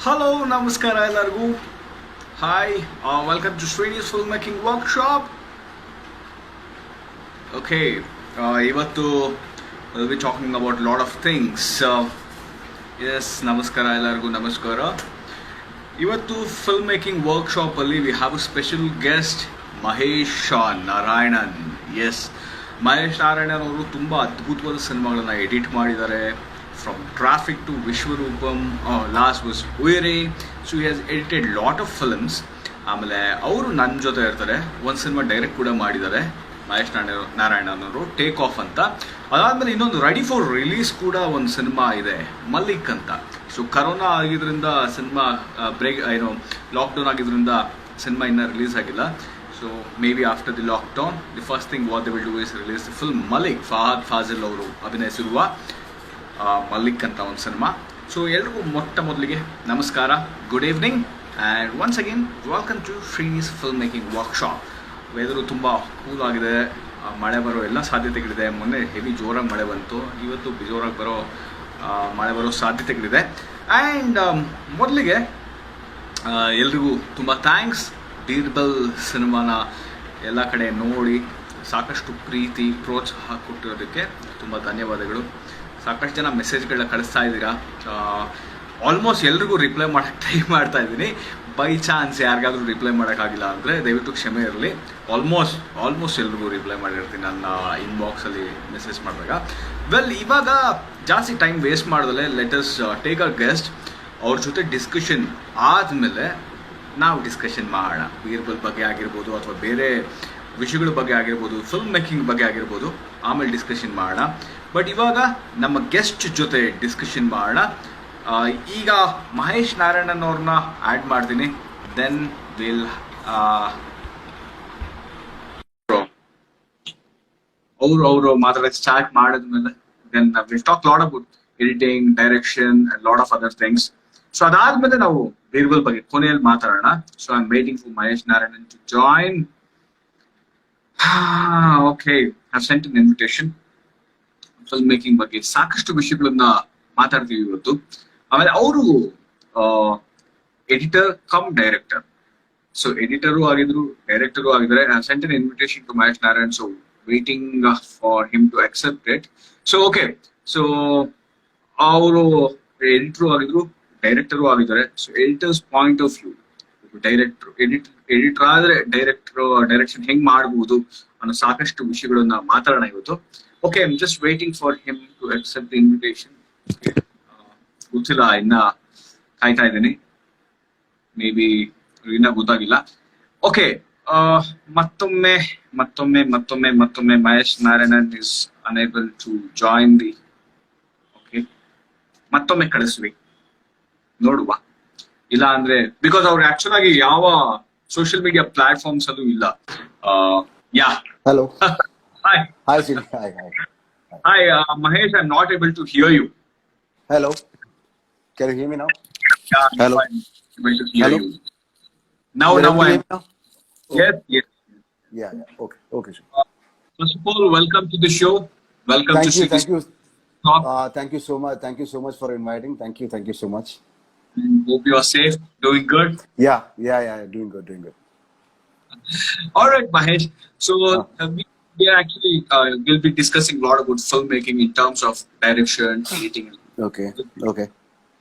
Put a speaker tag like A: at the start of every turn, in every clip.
A: Hello, namaskara ಎಲ್ಲರಿಗೂ. Hi, welcome to Srinivas Filmmaking Workshop. Okay, ಇವತ್ತು we'll be talking about a lot of things. Yes, ನಮಸ್ಕಾರ ಎಲ್ಲರಿಗೂ ನಮಸ್ಕಾರ. ಇವತ್ತು ಫಿಲ್ಮ್ ಮೇಕಿಂಗ್ ವರ್ಕ್ಶಾಪ್ ಅಲ್ಲಿ we have a special guest Mahesh Narayanan. Yes, Mahesh Narayanan ಅವರು ತುಂಬ ಅದ್ಭುತವಾದ ಸಿನಿಮಾಗಳನ್ನ ಎಡಿಟ್ ಮಾಡಿದ್ದಾರೆ. From Traffic to Vishwarupam, last was Uire. So he has edited lot of films. ಆಮೇಲೆ ಅವರು ನನ್ನ ಜೊತೆ ಇರ್ತಾರೆ. ಒಂದು ಸಿನಿಮಾ ಡೈರೆಕ್ಟ್ ಕೂಡ ಮಾಡಿದ್ದಾರೆ ಮಹೇಶ್ ನಾರಾಯಣನ್ ಅವರು, ಟೇಕ್ ಆಫ್ ಅಂತ. ಅದಾದಮೇಲೆ ಇನ್ನೊಂದು ರೆಡಿ ಫಾರ್ ರಿಲೀಸ್ ಕೂಡ ಒಂದು ಸಿನಿಮಾ ಇದೆ, ಮಲ್ಲಿಕ್ ಅಂತ. ಸೊ ಕರೋನಾ ಆಗಿದ್ರಿಂದ ಸಿನಿಮಾ ಬ್ರೇಕ್, ಏನು ಲಾಕ್ಡೌನ್ ಆಗಿದ್ರಿಂದ ಸಿನಿಮಾ ಇನ್ನೂ ರಿಲೀಸ್ ಆಗಿಲ್ಲ. So maybe after the lockdown the first thing what they will do is release the film Malik, Fahadh Faasil ಅವರು ಅಭಿನಯಿಸಿರುವ ಮಲ್ಲಿಕ್ ಅಂತ ಒಂದು ಸಿನಿಮಾ. ಸೊ ಎಲ್ರಿಗೂ ಮೊದಲಿಗೆ ನಮಸ್ಕಾರ, good evening, and once again welcome to Srini's film making workshop. Weather ತುಂಬ cool ಆಗಿದೆ, ಮಳೆ ಬರೋ ಎಲ್ಲ ಸಾಧ್ಯತೆಗಳಿದೆ. ಮೊನ್ನೆ ಹೆವಿ ಜೋರಾಗಿ ಮಳೆ ಬಂತು, ಇವತ್ತು ಜೋರಾಗಿ ಮಳೆ ಬರೋ ಸಾಧ್ಯತೆಗಳಿದೆ. ಆ್ಯಂಡ್ ಮೊದಲಿಗೆ ಎಲ್ರಿಗೂ ತುಂಬ ಥ್ಯಾಂಕ್ಸ್. ಬೀರ್ಬಲ್ ಸಿನಿಮಾನ ಎಲ್ಲ ಕಡೆ ನೋಡಿ ಸಾಕಷ್ಟು ಪ್ರೀತಿ ಪ್ರೋತ್ಸಾಹ ಕೊಟ್ಟಿರೋದಕ್ಕೆ ತುಂಬ ಧನ್ಯವಾದಗಳು. ಸಾಕಷ್ಟು ಜನ ಮೆಸೇಜ್ಗಳನ್ನ ಕಳಿಸ್ತಾ ಇದ್ದೀರಾ. ಆಲ್ಮೋಸ್ಟ್ ಎಲ್ರಿಗೂ ರಿಪ್ಲೈ ಮಾಡೋಕ್ಕೆ ಟ್ರೈ ಮಾಡ್ತಾ ಇದ್ದೀನಿ. ಬೈ ಚಾನ್ಸ್ ಯಾರಿಗಾದ್ರೂ ರಿಪ್ಲೈ ಮಾಡೋಕ್ಕಾಗಿಲ್ಲ ಅಂದರೆ ದಯವಿಟ್ಟು ಕ್ಷಮೆ ಇರಲಿ. ಆಲ್ಮೋಸ್ಟ್ ಎಲ್ರಿಗೂ ರಿಪ್ಲೈ ಮಾಡಿರ್ತೀನಿ ನನ್ನ ಇನ್ಬಾಕ್ಸಲ್ಲಿ ಮೆಸೇಜ್ ಮಾಡಿದಾಗ. ವೆಲ್, ಇವಾಗ ಜಾಸ್ತಿ ಟೈಮ್ ವೇಸ್ಟ್ ಮಾಡಿದಲೆ let us take a guest. ಅವ್ರ ಜೊತೆ ಡಿಸ್ಕಷನ್ ಆದಮೇಲೆ ನಾವು ಡಿಸ್ಕಷನ್ ಮಾಡೋಣ. ಬೀರ್ಬಲ್ ಬಗ್ಗೆ ಆಗಿರ್ಬೋದು ಅಥವಾ ಬೇರೆ ವಿಷಯಗಳ ಬಗ್ಗೆ ಆಗಿರ್ಬೋದು, ಫಿಲ್ಮ್ ಮೇಕಿಂಗ್ ಬಗ್ಗೆ ಆಗಿರ್ಬೋದು, ಆಮೇಲೆ ಡಿಸ್ಕಷನ್ ಮಾಡೋಣ. ಬಟ್ ಇವಾಗ ನಮ್ಮ ಗೆಸ್ಟ್ ಜೊತೆ ಡಿಸ್ಕಷನ್ ಮಾಡೋಣ. ಈಗ ಮಹೇಶ್ ನಾರಾಯಣನ್ ಅವ್ರನ್ನ ಆ್ಯಡ್ ಮಾಡ್ತೀನಿ. ದೆನ್ ವಿಲ್ ಅವರು ಮಾತಾಡೋಕ್ಕೆ ಸ್ಟಾರ್ಟ್ ಮಾಡಿದ್ಮೇಲೆ then will talk lot about editing, direction and lot of other things. So ಅದಾದ್ಮೇಲೆ ನಾವು ಬೀರ್ಬಲ್ ಬಗ್ಗೆ ಕೊನೆಯಲ್ಲಿ ಮಾತಾಡೋಣ. So I am waiting for Mahesh Narayanan to join. Okay, I sent an invitation. Film making ಬಗ್ಗೆ ಸಾಕಷ್ಟು ವಿಷಯಗಳನ್ನ ಮಾತಾಡ್ತೀವಿ ಇವತ್ತು. ಆಮೇಲೆ ಅವರು editor cum director. So editor ಆಗಿದ್ರು, ಡೈರೆಕ್ಟರು ಆಗಿದ್ದಾರೆ. I sent an invitation to Mahesh Narayan. So waiting for him to accept it. So okay, so ಅವರು ಎಡಿಟರು ಆಗಿದ್ರು, ಡೈರೆಕ್ಟರು ಆಗಿದ್ದಾರೆ. So editor's point of view, editor ಆದ್ರೆ ಡೈರೆಕ್ಷನ್ ಹೆಂಗ್ ಮಾಡಬಹುದು ಅನ್ನೋ ಸಾಕಷ್ಟು ವಿಷಯಗಳನ್ನ ಮಾತಾಡೋಣ ಇವತ್ತು. Okay, I am just waiting for him to accept the invitation. ಗೊತ್ತಿಲ್ಲ, ಇನ್ನ ಕಾಯ್ತಾ ಇದ್ದೀನಿ. ಮೇ ಬಿ ಇನ್ನ ಗೊತ್ತಾಗಿಲ್ಲ. ಓಕೆ, ಮತ್ತೊಮ್ಮೆ Mahesh Narayanan is unable to join the. Okay, ಮತ್ತೊಮ್ಮೆ ಕಳಿಸ್ವಿ, ನೋಡುವ. ಇಲ್ಲ ಅಂದ್ರೆ ಬಿಕಾಸ್ ಅವ್ರು ಆಕ್ಚುಲ್ ಆಗಿ ಯಾವ ಸೋಷಿಯಲ್ ಮೀಡಿಯಾ ಪ್ಲಾಟ್ಫಾರ್ಮ್ಸ್ ಅಲ್ಲೂ ಇಲ್ಲ. ಯಾ,
B: hello.
A: Hi.
B: Hi, Siri. Hi.
A: Hi, Mahesh, I'm not able to hear you.
B: Hello. Can you hear me now?
A: Yeah,
B: Hello.
A: I'm able to hear
B: Hello.
A: you. Now
B: Can you
A: I'm.
B: hear me now?
A: Yes.
B: Yeah. Okay, sure.
A: First of all, welcome to the show. Welcome to
B: Thank you.
A: Talk.
B: Thank you so much. Thank you so much for inviting. Thank you so much.
A: Hope you are safe, doing good.
B: Yeah. Doing good.
A: All right, Mahesh. So we are actually will be discussing a lot about filmmaking in terms of direction, editing.
B: Okay.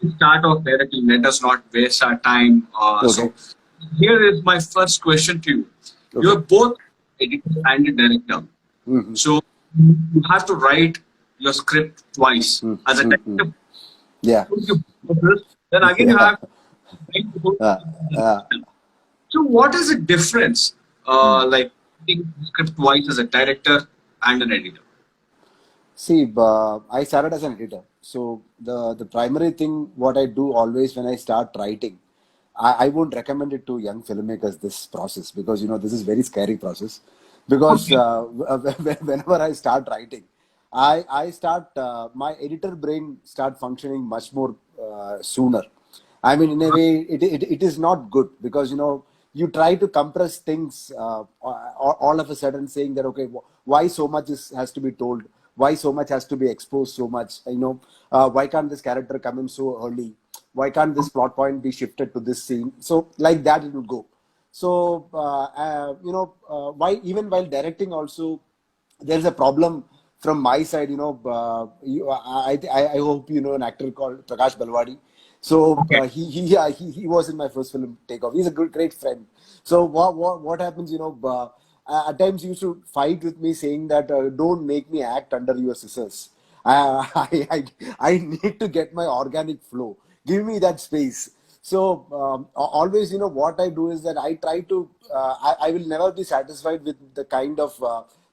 A: To start off directly, let us not waste our time.
B: Okay.
A: So here is my first question to you.
B: Okay.
A: You are both editor and a director.
B: Mm-hmm.
A: So you have to write your script twice. As a director.
B: Yeah.
A: Then again you have to write the book. So what is the difference, like writing the script twice as a director and an editor?
B: See, I started as an editor. So the primary thing what I do always when I start writing, I won't recommend it to young filmmakers, this process, because this is very scary process. Because whenever I start writing, I start my editor brain start functioning much more sooner. I mean, in a way, it is not good, because you try to compress things all of a sudden, saying that okay, why so much has to be told, why so much has to be exposed so much, why can't this character come in so early, why can't this plot point be shifted to this scene? So like that it would go. So why even while directing also, there's a problem from my side. I hope you know an actor called Prakash Balwadi. So
A: Okay.
B: he was in my first film Takeoff. He's a great friend. So what happens? At times he used to fight with me, saying that don't make me act under your scissors. I need to get my organic flow. Give me that space. So always, what I do is that I try to. I will never be satisfied with the kind of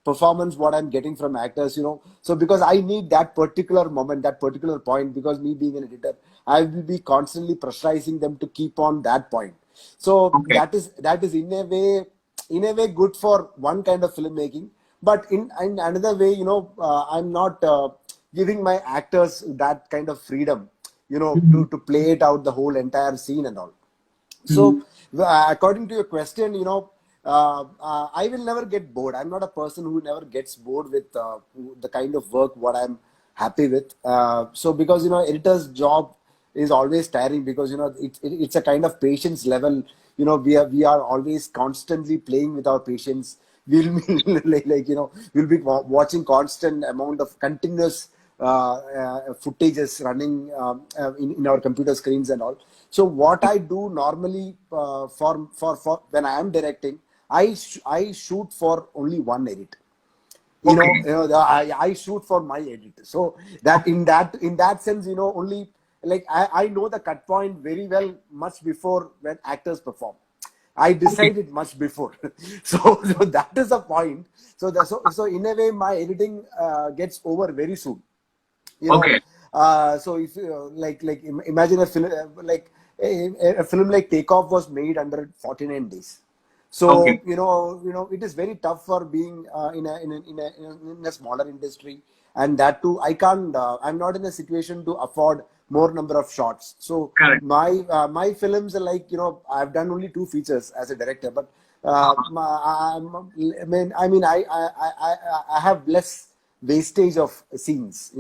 B: performance what I'm getting from actors. So because I need that particular moment, that particular point. Because me being an editor, I will be constantly pressurizing them to keep on that point. So
A: Okay.
B: that is in a way good for one kind of filmmaking, but in another way, I'm not giving my actors that kind of freedom,
A: Mhm.
B: to play it out the whole entire scene and all.
A: Mhm.
B: So, according to your question, I will never get bored. I'm not a person who never gets bored with the kind of work what I'm happy with. So, because editor's job is always tiring, because it's a kind of patience level. We are always constantly playing with our patience. We'll be we'll be watching constant amount of continuous footages running in our computer screens and all. So what I do normally for when I am directing, I shoot for only one edit.
A: Okay.
B: I shoot for my edit. So that in that sense, only like I know the cut point very well much before when actors perform. I
A: Okay.
B: decided much before. So that is the point. So in a way, my editing gets over very soon. you know
A: Okay.
B: so if imagine a film a film like Takeoff was made under 49 days.
A: Okay.
B: So it is very tough for being in a smaller industry, and that too I can't. I'm not in a situation to afford more number of shots. So
A: Correct.
B: my films are like, I've done only 2 features as a director, but I have less wastage of scenes.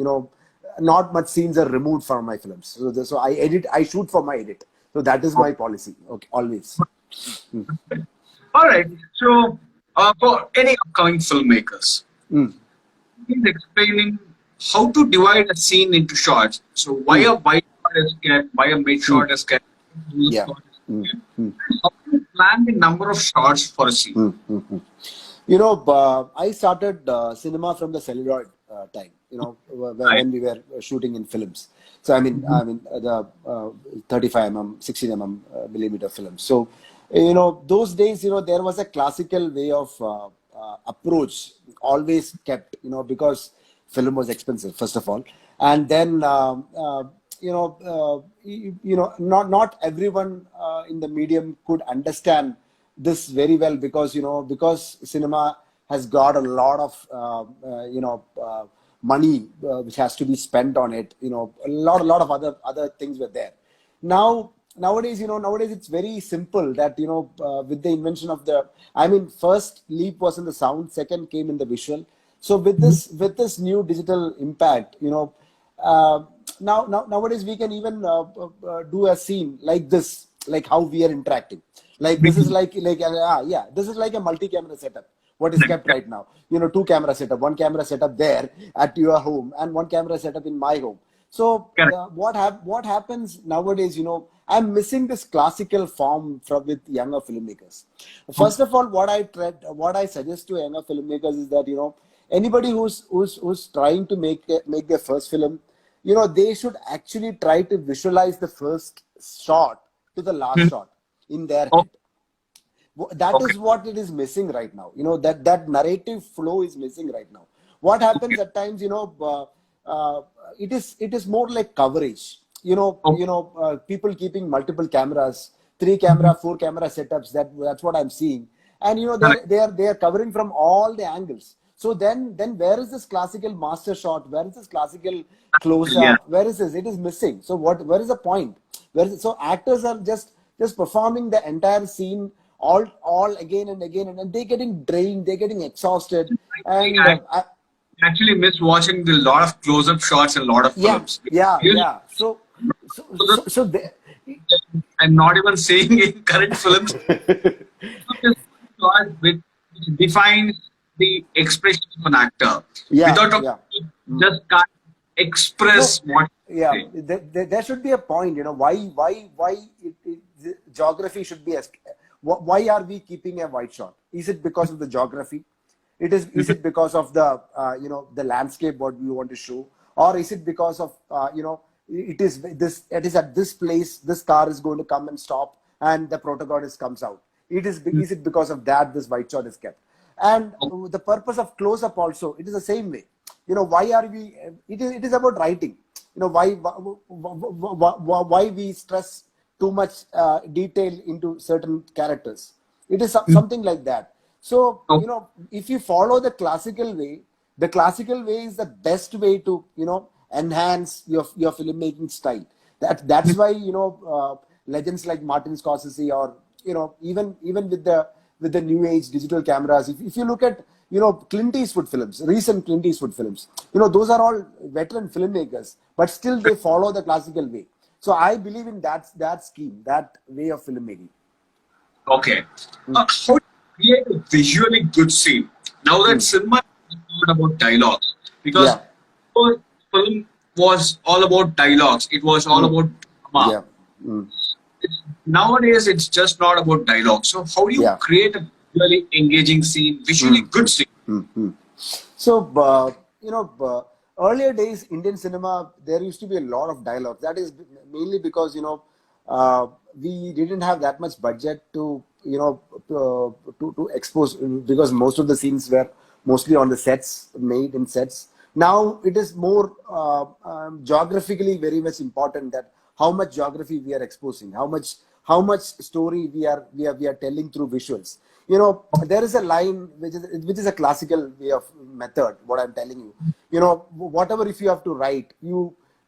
B: Not much scenes are removed from my films. So I shoot for my edit. So that is my policy. Okay, always.
A: All right. So, for any upcoming filmmakers,
B: Mm,
A: he's explaining how to divide a scene into shots. So, why
B: mm,
A: a wide shot is kept, why a mid
B: mm,
A: shot is kept, whose
B: yeah.
A: shot is
B: Mm,
A: kept,
B: mm,
A: and how to plan the number of shots for a scene.
B: mm, mm, mm. I started cinema from the celluloid time.
A: Right.
B: When we were shooting in films. So the 35 mm, 16 mm millimeter films. So those days, there was a classical way of approach always kept. Because film was expensive first of all, and then not everyone in the medium could understand this very well, because cinema has got a lot of money which has to be spent on it. A lot of other things were there. Nowadays it's very simple that with the invention of first leap was in the sound, second came in the visual. So with this new digital impact, nowadays we can even do a scene like this, like how we are interacting. Like this is
A: Mhm.
B: like this is like a multi-camera setup. What is kept
A: Correct.
B: right now? Two camera setup, one camera setup there at your home, and one camera setup in my home. So
A: Correct.
B: what happens nowadays? I'm missing this classical form from with younger filmmakers. First of all, what I suggest to younger filmmakers is that anybody who's trying to make their first film, they should actually try to visualize the first shot to the last
A: Mhm.
B: shot in their
A: Oh,
B: head. That
A: okay.
B: is what it is missing right now. That narrative flow is missing right now. What
A: Okay.
B: happens at times, it is more like coverage.
A: Okay.
B: People keeping multiple cameras, three
A: Mhm.
B: camera, four camera setups. That's what I'm seeing, and
A: Correct.
B: they are covering from all the angles. So then where is this classical master shot? Where is this classical close
A: Yeah.
B: up? Where is this? It is missing. So where is the point? So actors are just performing the entire scene all again and again, and they're getting drained, they're getting exhausted, and
A: I actually miss watching the lot of close-up shots in a lot of
B: yeah,
A: films.
B: yeah,
A: Used
B: yeah. So so they,
A: I'm not even saying in current films, which defines the expression of an actor.
B: yeah,
A: Without a
B: yeah.
A: just can't express
B: No,
A: what
B: yeah,
A: they say.
B: there should be a point, why the geography should be, why are we keeping a white shot? Is it because of the geography? Is it because of the, the landscape, what we want to show? Or is it because of, it is at this place, this car is going to come and stop and the protagonist comes out. Is it because of that this white shot is kept? And the purpose of close up also, it is the same way. Why are we, it is about writing. Why we stress too much detail into certain characters. It is something like that. So,
A: So,
B: if you follow the classical way is the best way to, enhance your filmmaking style. That's why, legends like Martin Scorsese, or, even with the new age digital cameras, if you look at, Clint Eastwood films, recent Clint Eastwood films, those are all veteran filmmakers, but still they follow the classical way. So I believe in that scheme, that way of filmmaking.
A: okay. How to create a visually good scene? Now that cinema is not about dialogues, because
B: Yeah.
A: before film was all about dialogues, it was all
B: Mm.
A: about drama.
B: Yeah. Mm.
A: Nowadays, it's just not about dialogue. So, how do you
B: Yeah.
A: create a visually engaging scene, visually
B: Mm.
A: good scene?
B: Mm. So, earlier days, Indian cinema, there used to be a lot of dialogue. That is mainly because, we didn't have that much budget to, to expose, because most of the scenes were mostly on the sets, made in sets. Now it is more geographically very much important, that how much geography we are exposing, how much story we are telling through visuals. There is a line which is a classical way of method, what I'm telling you. Whatever, if you have to write,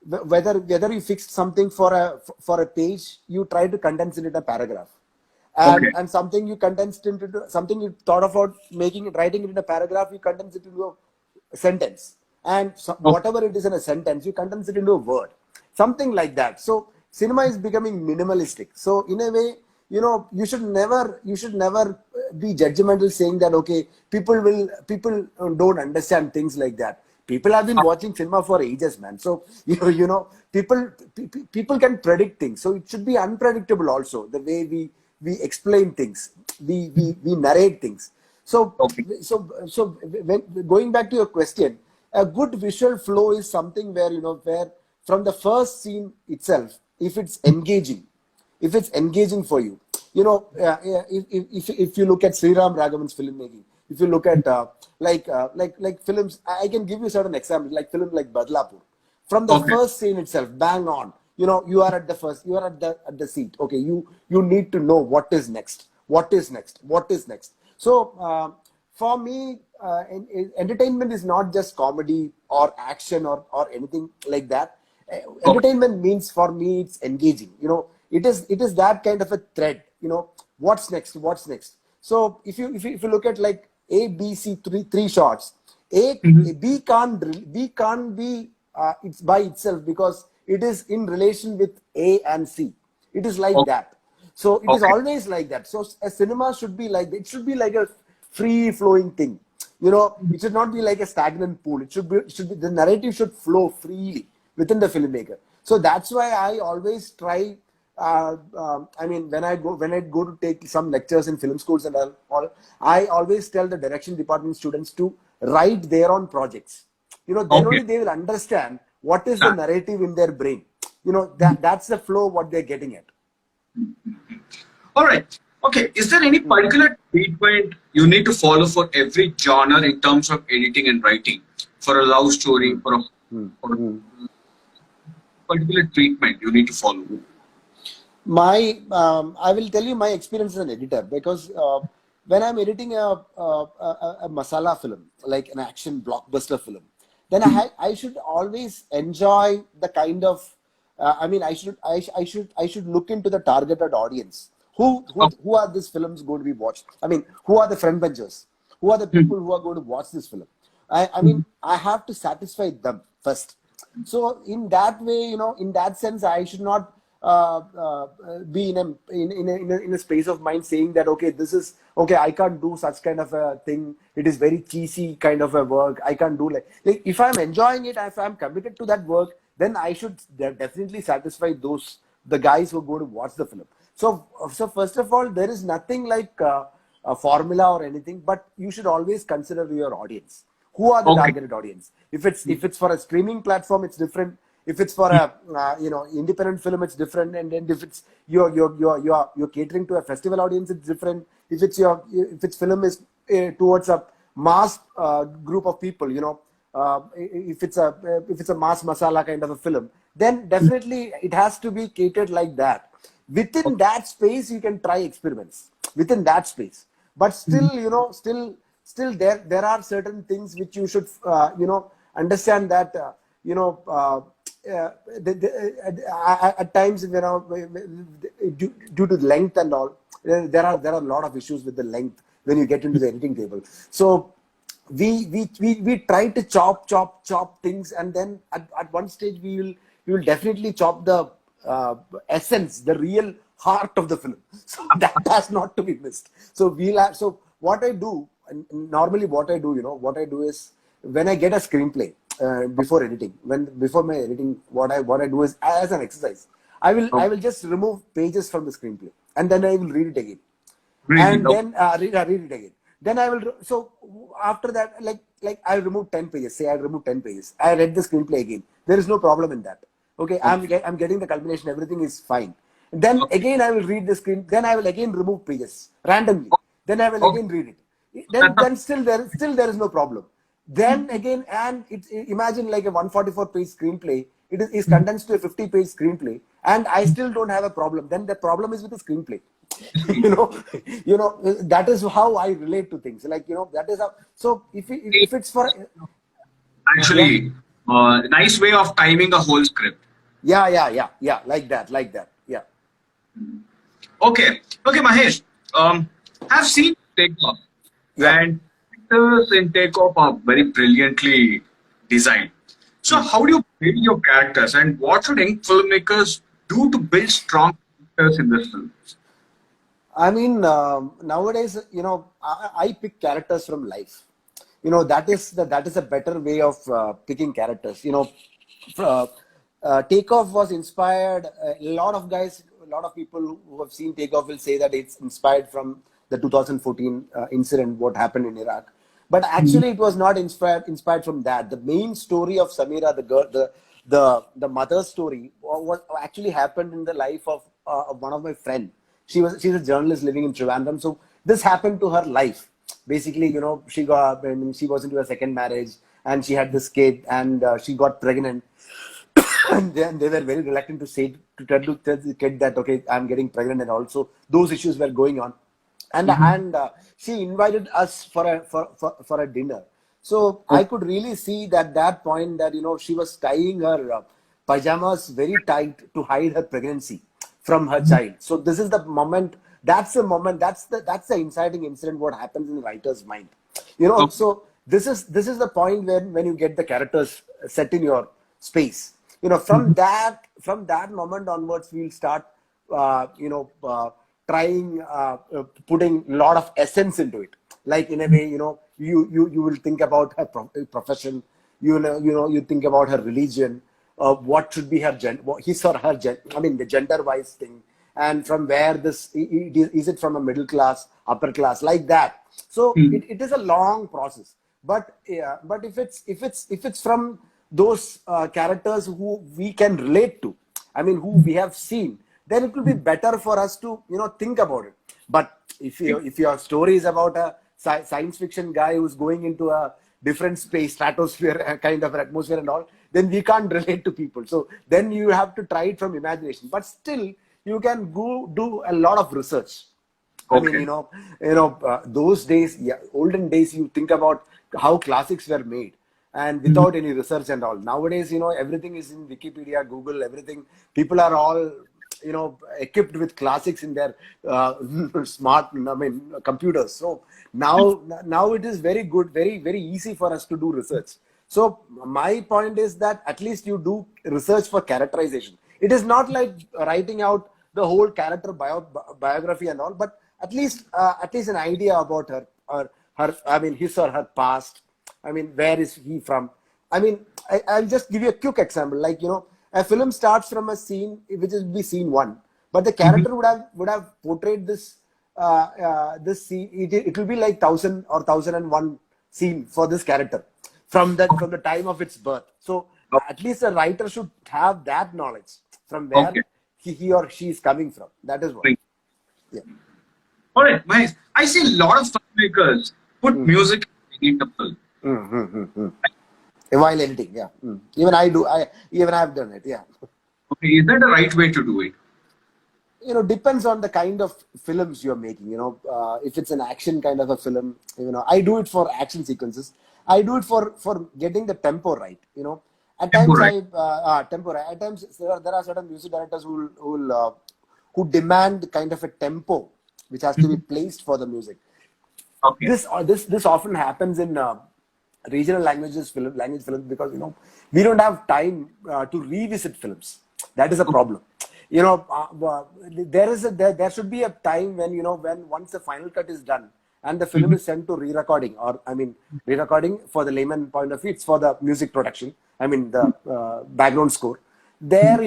B: whether you fixed something for a page, you try to condense it in a paragraph. and
A: Okay.
B: and something you condensed into something you thought about writing it in a paragraph, you condense it into a sentence. And so,
A: Okay.
B: whatever it is in a sentence, you condense it into a word, something like that. So cinema is becoming minimalistic. So in a way, you should never be judgmental, saying that, okay, people don't understand things like that. People have been watching cinema for ages, man. So people can predict things. So it should be unpredictable also, the way we explain things, we narrate things. So
A: Okay.
B: going back to your question, a good visual flow is something where from the first scene itself, if it's engaging for you, if you look at Sri Ram Raghavan's filmmaking, if you look at like films, I can give you certain examples, like film like Badlapur. From the
A: Okay.
B: first scene itself, bang on. You are at the seat. Okay, you need to know what is next, what is next. So for me, entertainment is not just comedy or action or anything like that.
A: Okay.
B: Entertainment means, for me, it's engaging. It is that kind of a thread. What's next. So if you look at like A, B, C, three shots,
A: Mhm.
B: B can't be it's by itself, because it is in relation with A and C. It is like
A: Okay.
B: that. So it is
A: Okay.
B: always like that. So a cinema should be like, it should be like a free flowing thing. It should not be like a stagnant pool. It should be the narrative should flow freely within the filmmaker. So that's why I always try. I mean, when I go to take some lectures in film schools and all, I always tell the direction department students to write their own projects. Then
A: Okay.
B: only they will understand what is the
A: Yeah.
B: narrative in their brain. That's the flow what they're getting at.
A: All right. Okay. Is there any particular treatment you need to follow for every genre in terms of editing and writing? For a love story, for a particular treatment you need to follow?
B: I will tell you my experience as an editor, because when I'm editing a masala film, like an action blockbuster film, then I should always enjoy the kind of, I mean, I should look into the targeted audience.
A: Okay.
B: Who are these films going to be watched? I mean, who are the friend benchers? Who are the people who are going to watch this film? I mean, I have to satisfy them first. So in that way, in that sense, I should not be in a space of mind saying that, okay, this is okay, I can't do such kind of a thing. It is very cheesy kind of a work. I can't do like if I'm enjoying it, if I'm committed to that work, then I should definitely satisfy the guys who go to watch the film. So first of all, there is nothing like a formula or anything, but you should always consider your audience. Who are the
A: Okay.
B: targeted audience? If it's for a streaming platform, it's different. If it's for a independent film, it's different. And then if it's you're catering to a festival audience, it's different. If its film is towards a mass group of people, if it's a mass masala kind of a film, then definitely it has to be catered like that. Within that space, you can try experiments within that space, but still, still there are certain things which you should understand that you know at times, due to length and all, there are a lot of issues with the length when you get into the editing table. So we try to chop things, and then at one stage we will definitely chop the essence, the real heart of the film. So that has not to be missed. So what I do, and normally what I do, what I do is, when I get a screenplay before editing, before my editing, what I do is, as an exercise, I will just remove pages from the screenplay, and then I will read it again,
A: Really?
B: and then read it again. Then I will. So after that, like I remove 10 pages. Say I remove 10 pages. I read the screenplay again. There is no problem in that. Okay, I'm getting the culmination. Everything is fine. Then
A: Okay.
B: again I will read the screen. Then I will again remove pages randomly. Then I will
A: Okay.
B: again read it. Then
A: That's a,
B: then still there is no problem. Then again, and imagine like a 144-page screenplay. It is condensed to a 50-page screenplay, and I still don't have a problem. Then the problem is with the screenplay. you know that is how I relate to things, like, that is how. So if it's for, yeah,
A: actually nice way of timing a whole script.
B: yeah, like that, yeah.
A: Okay. Okay, Mahesh. Have seen Takeoff,
B: Yep.
A: and actors in Takeoff are very brilliantly designed. So,
B: Hmm.
A: how do you build your characters, and what should young filmmakers do to build strong characters in this film?
B: I mean, nowadays, I pick characters from life. That is a better way of picking characters. Uh, Takeoff was inspired. A lot of guys, a lot of people who have seen Takeoff will say that it's inspired from the 2014 incident, what happened in Iraq. But actually, it was not inspired from that. The main story of Samira, the girl, the mother's story, what actually happened in the life of one of my friend. She's a journalist living in Trivandrum. So this happened to her life. Basically, she was into a second marriage, and she had this kid, and she got pregnant. And then they were very reluctant to say, to tell the kid that, okay, I'm getting pregnant, and also those issues were going on. And she invited us for a dinner. So I could really see that point, that she was tying her pajamas very tight to hide her pregnancy from her child. So this is the moment. That's the moment. That's the inciting incident. What happens in the writer's mind,
A: Okay.
B: So this is the point when you get the characters set in your space. From that moment onwards, we'll start trying putting a lot of essence into it. Like, in a way, you will think about her profession. You think about her religion. What should be her his or her I mean, the gender wise thing, and from where is it from a middle class, upper class, like that. So
A: Mhm.
B: it is a long process. But yeah, but if it's from those characters who we can relate to, I mean, who we have seen, then it will be better for us to think about it. But if your story is about a science fiction guy who's going into a different space, stratosphere, kind of atmosphere and all, then we can't relate to people. So then you have to try it from imagination. But still, you can go do a lot of research. I mean,
A: Okay.
B: those days, yeah, olden days, you think about how classics were made, and
A: Mhm.
B: without any research and all. Nowadays, everything is in Wikipedia, Google, everything. People are all, equipped with classics in their smart, I mean, computers. So now it is very good, very, very easy for us to do research. So my point is that at least you do research for characterization. It is not like writing out the whole character biography and all, but at least an idea about her, or her, I mean, his or her past. I mean, where is he from? I mean, I'll just give you a quick example. Like, a film starts from a scene which is be scene one, but the
A: Mhm.
B: character would have portrayed this scene. It will be like 1,001 scene for this character from the time of its birth. So at least a writer should have that knowledge from where
A: Okay.
B: he or she is coming from. That is what.
A: Great.
B: Yeah.
A: All right, Mahesh. I see a lot of filmmakers put
B: Mm.
A: music in the film.
B: Mm, mm, mm, mm. While editing, yeah. Even I do. I have done it. Yeah.
A: Okay, is that the right way to do it?
B: Depends on the kind of films you're making. If it's an action kind of a film, I do it for action sequences. I do it for getting the tempo right. At
A: Tempo,
B: times
A: right?
B: tempo right. At times there are certain music directors who demand kind of a tempo which has to be
A: Mhm.
B: placed for the music.
A: Okay.
B: This often happens in regional language films, because we don't have time to revisit films. That is a
A: Okay.
B: problem. There should be a time when once the final cut is done and the film
A: Mhm.
B: is sent to re-recording, or I mean re-recording for the layman point of view, it's for the music production. I mean the background score.
A: Mhm.
B: There,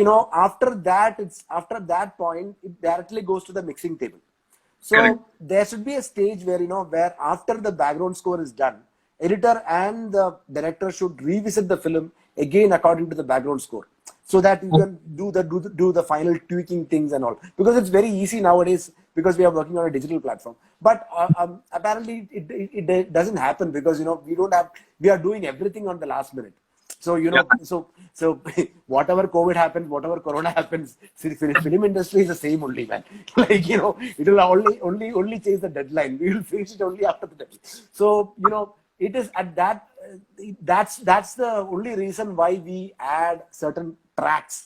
B: after that point, it directly goes to the mixing table.
A: Correct.
B: So there should be a stage where after the background score is done, editor and the director should revisit the film again according to the background score, so that you
A: Oh,
B: can do the final tweaking things and all. Because it's very easy nowadays, because we are working on a digital platform. But apparently it doesn't happen, because we are doing everything on the last minute. So
A: yeah.
B: so whatever COVID happens, whatever Corona happens, film industry is the same only, man. Like, it will only change the deadline. We will finish it only after the deadline. So it is at that. That's the only reason why we add certain tracks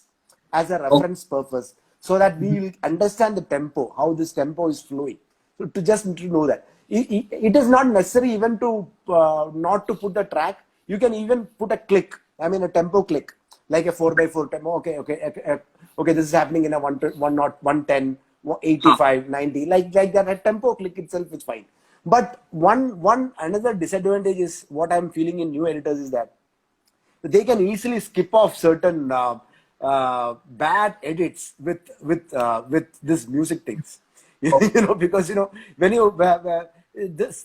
B: as a
A: Oh,
B: reference purpose, so that we
A: mhm.
B: will understand the tempo, how this tempo is flowing. So to just to know that it is not necessary even to not to put the track. You can even put a click. I mean a tempo click, like a 4x4 tempo. Okay. This is happening in a one not 110,
A: Huh.
B: 85, 90, like that. A tempo click itself is fine. But one another disadvantage is what I'm feeling in new editors is that they can easily skip off certain bad edits with this music things.
A: Oh,
B: Because when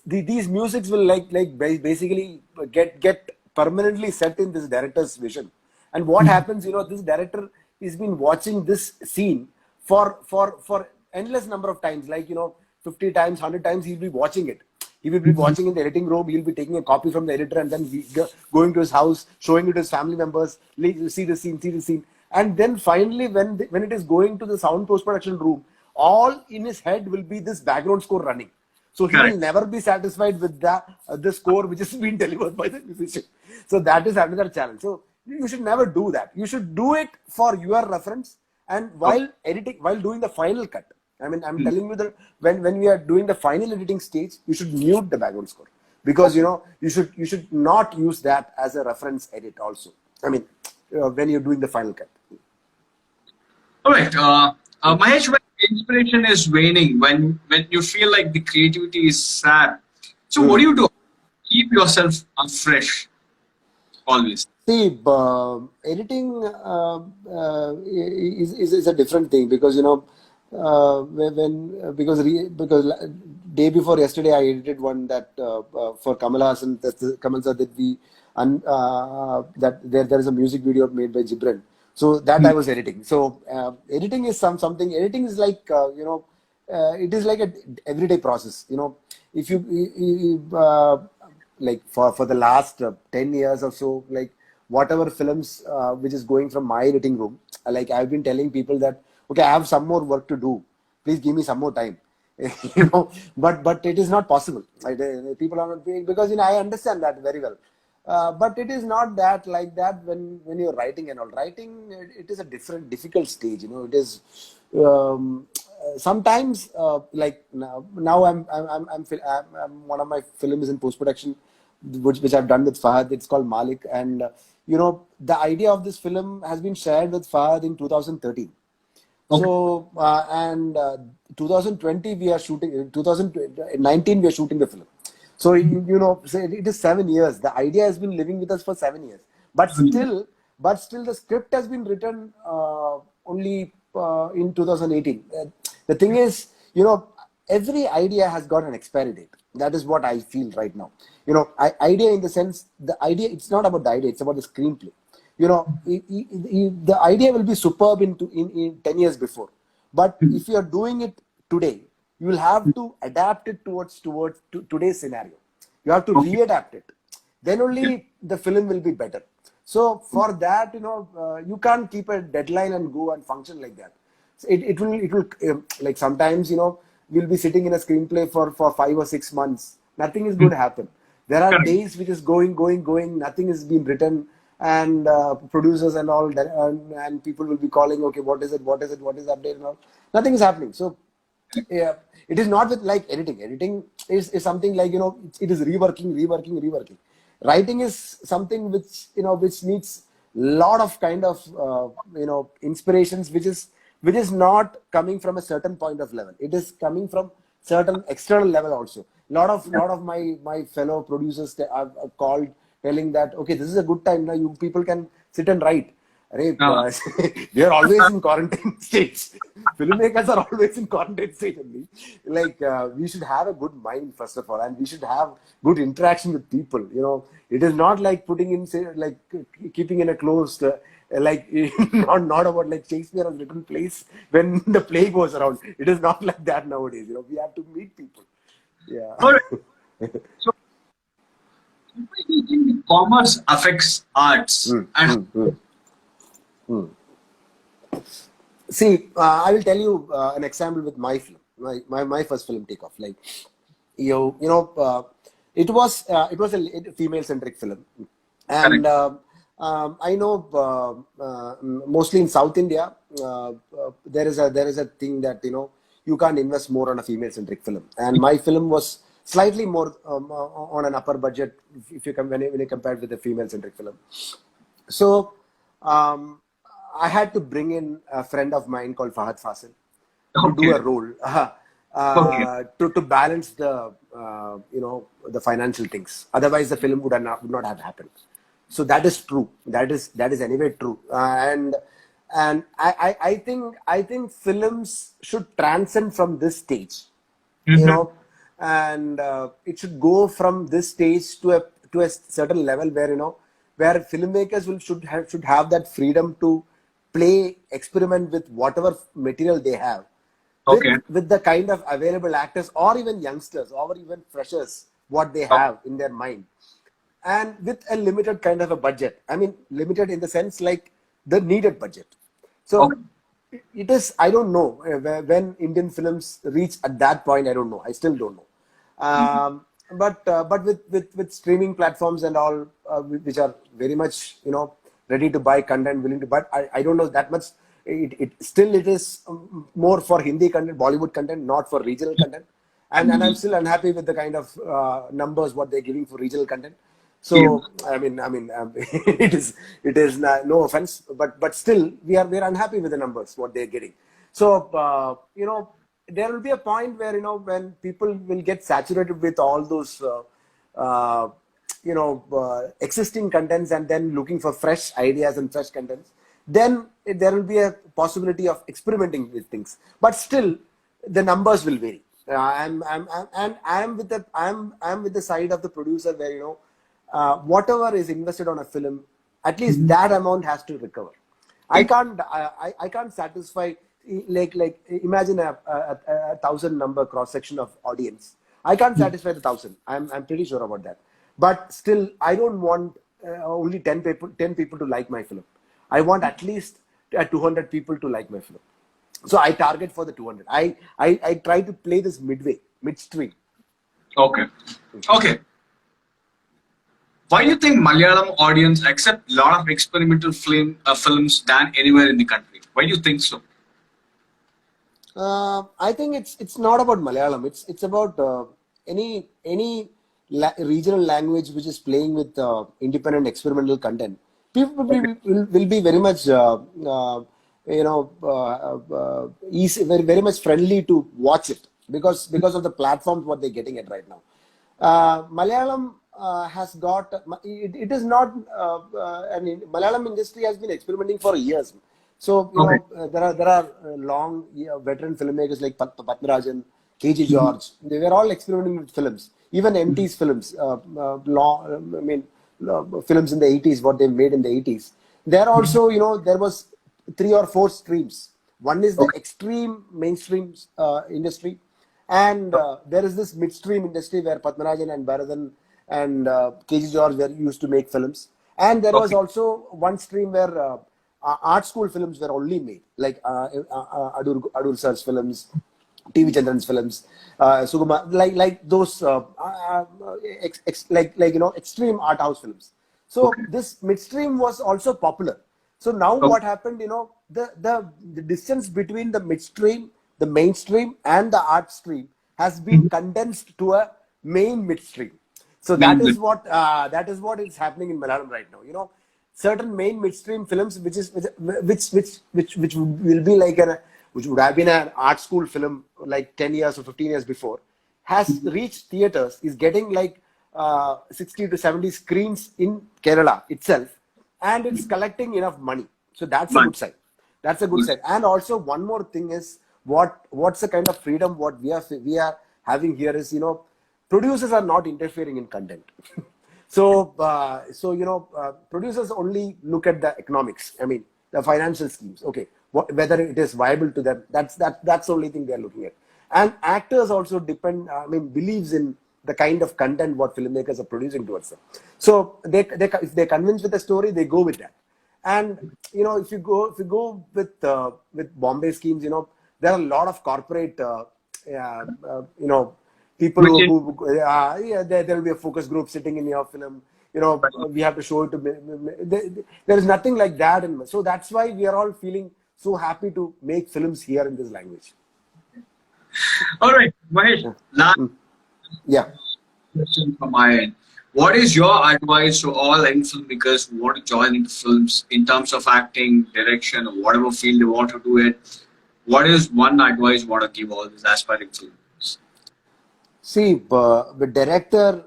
B: these musics will basically get permanently set in this director's vision. And what
A: mhm.
B: happens, this director has been watching this scene for endless number of times, like 50 times, 100 times he'll be watching it. He will be
A: Mhm.
B: watching in the editing room. He'll be taking a copy from the editor, and then going to his house, showing it to his family members. See the scene, and then finally, when it is going to the sound post production room, all in his head will be this background score running. So he will
A: Correct.
B: never be satisfied with the score which is being delivered by the musician. So that is another challenge. So you should never do that. You should do it for your reference, and
A: Okay.
B: while doing the final cut. I mean, I'm
A: Mm.
B: telling you that when we are doing the final editing stage, you should mute the background score, because
A: Okay.
B: you should not use that as a reference edit also. I mean, when you're doing the final cut.
A: All right. Mahesh, when inspiration is waning, when you feel like the creativity is sad, so what do
B: Mm.
A: you do? Keep yourself fresh always.
B: See, editing is a different thing, because because day before yesterday I edited one that for Kamal Hassan, that's the Kamal sir, that we and that there is a music video made by Gibran. So that
A: Mm.
B: I was editing. So editing is something. Editing is like it is like a everyday process. If like for the last 10 years or so, like whatever films which is going from my editing room, like I've been telling people that, okay, I have some more work to do, please give me some more time. But it is not possible. Like, people are not paying, because I understand that very well. But it is not that like that when you're writing and all. Writing, it is a difficult stage. It is sometimes like now I'm one of my films in post production. which I've done with Fahad. It's called Malik, and the idea of this film has been shared with Fahad in 2013.
A: Okay.
B: So and 2020 we are shooting. 2019 we are shooting the film. So so it is 7 years. The idea has been living with us for 7 years, but still the script has been written only in 2018. The thing is, every idea has got an expiry date. That is what I feel right now. Idea in the sense, the idea, it's not about the idea, it's about the screenplay. The idea will be superb in 10 years before. But if you are doing it today, you will have to adapt it towards today's scenario. You have to readapt it. Then only the film will be better. So for that, you can't keep a deadline and go and function like that. So it will like sometimes, we'll be sitting in a screenplay for 5 or 6 months. Nothing is going to happen. There are
A: Correct.
B: days which is going. Nothing is being written, and producers and all that, and people will be calling. Okay, what is it? What is the update and all? Nothing is happening. So yeah, it is not with like editing. Editing is something like it is reworking. Writing is something which needs lot of kind of inspirations, which is not coming from a certain point of level. It is coming from certain external level also. Lot of my fellow producers are called, telling that okay, this is a good time now. You people can sit and write. Arey,
A: Uh,
B: they are always in quarantine stage. Filmmakers are always in quarantine stage only. Like we should have a good mind first of all, and we should have good interaction with people. It is not like putting in like keeping in a closed. Like not about like Shakespeare has written plays when the play goes around. It is not like that nowadays. We have to meet people. Yeah.
A: all right. So, why do you think commerce affects arts?
B: Mm,
A: And
B: mm, mm, mm. See, I will tell you an example with my film, my first film Takeoff. Like, it was a female centric film, and
A: correct.
B: I know mostly in South India there is a thing that you can't invest more on a female centric film, and my film was slightly more on an upper budget if you when you compare with the female centric film. So um, I had to bring in a friend of mine called Fahad Fasil to do
A: Okay.
B: a role
A: Okay.
B: to balance the financial things. Otherwise, the film would not have happened. So that is true. That is anyway true. And I think films should transcend from this stage, you
A: Mm-hmm.
B: know and it should go from this stage to a certain level where where filmmakers should have that freedom to play, experiment with whatever material they have, with
A: Okay.
B: with the kind of available actors or even youngsters or even freshers, what they
A: Okay.
B: have in their mind, and with a limited kind of a budget. I mean, limited in the sense like the needed budget. So
A: Okay.
B: it is. I don't know when Indian films reach at that point. I don't know. I still don't know.
A: Mhm.
B: But with streaming platforms and all, which are very much ready to buy content, willing to buy. I don't know that much. It is more for Hindi content, Bollywood content, not for regional content. And I'm
A: Agree.
B: still unhappy with the kind of numbers what they're giving for regional content.
A: Yeah.
B: So I mean, no offense, but still we are unhappy with the numbers what they're getting. So there will be a point where when people will get saturated with all those uh, existing contents, and then looking for fresh ideas and fresh contents, then there will be a possibility of experimenting with things. But still, the numbers will vary. I'm with the side of the producer where whatever is invested on a film, at least
A: Mhm.
B: that amount has to recover. I can't satisfy, like imagine a thousand number cross section of audience. I can't satisfy the thousand. I'm pretty sure about that. But still, I don't want only 10 people to like my film. I want at least 200 people to like my film. So I target for the 200. I try to play this midstream.
A: Okay. Okay. Why do you think Malayalam audience accept a lot of experimental films than anywhere in the country? Why do you think so?
B: I think it's not about Malayalam. It's about any. regional language which is playing with independent experimental content, people will be very much easy, very much friendly to watch it because of the platforms what they're getting at right now. Malayalam has got it is not I mean, Malayalam industry has been experimenting for years. So there are long veteran filmmakers like Patnarajan, KG George. They were all experimenting with films. Even MT's films, films in the 80s, what they made in the 80s. There also, there was 3 or 4 streams. One is the extreme mainstream industry, and there is this midstream industry where Padmarajan and Bharathan and KG George were used to make films. And there was also one stream where art school films were only made, like Adur Sir's films, TV Chandran's films, Suguma, like those extreme art house films. So this midstream was also popular. So now what happened, the distance between the midstream, the mainstream, and the art stream has been condensed to a main midstream. So that is what is happening in Malayalam right now. Certain main midstream films, which will be like which would have been an art school film like 10 years or 15 years before, has reached theaters, is getting like 60 to 70 screens in Kerala itself, and it's collecting enough money. So that's a good sign. That's a good sign. And also one more thing is what's the kind of freedom what we are having here is, producers are not interfering in content. So producers only look at the economics. I mean, the financial schemes. Okay, whether it is viable to them. That's the only thing they are looking at. And actors also believes in the kind of content what filmmakers are producing towards them. So if they're convinced with the story, they go with that. And if you go with Bombay schemes, there are a lot of corporate people who there will be a focus group sitting in your film. We have to show it to. There is nothing like that, so that's why we are all feeling so happy to make films here in this language.
A: All right, Mahesh. Last question from my end. What is your advice to all young filmmakers who want to join into films in terms of acting, direction, or whatever field they want to do it? What is one advice you want to give all these aspiring filmmakers?
B: See, the director,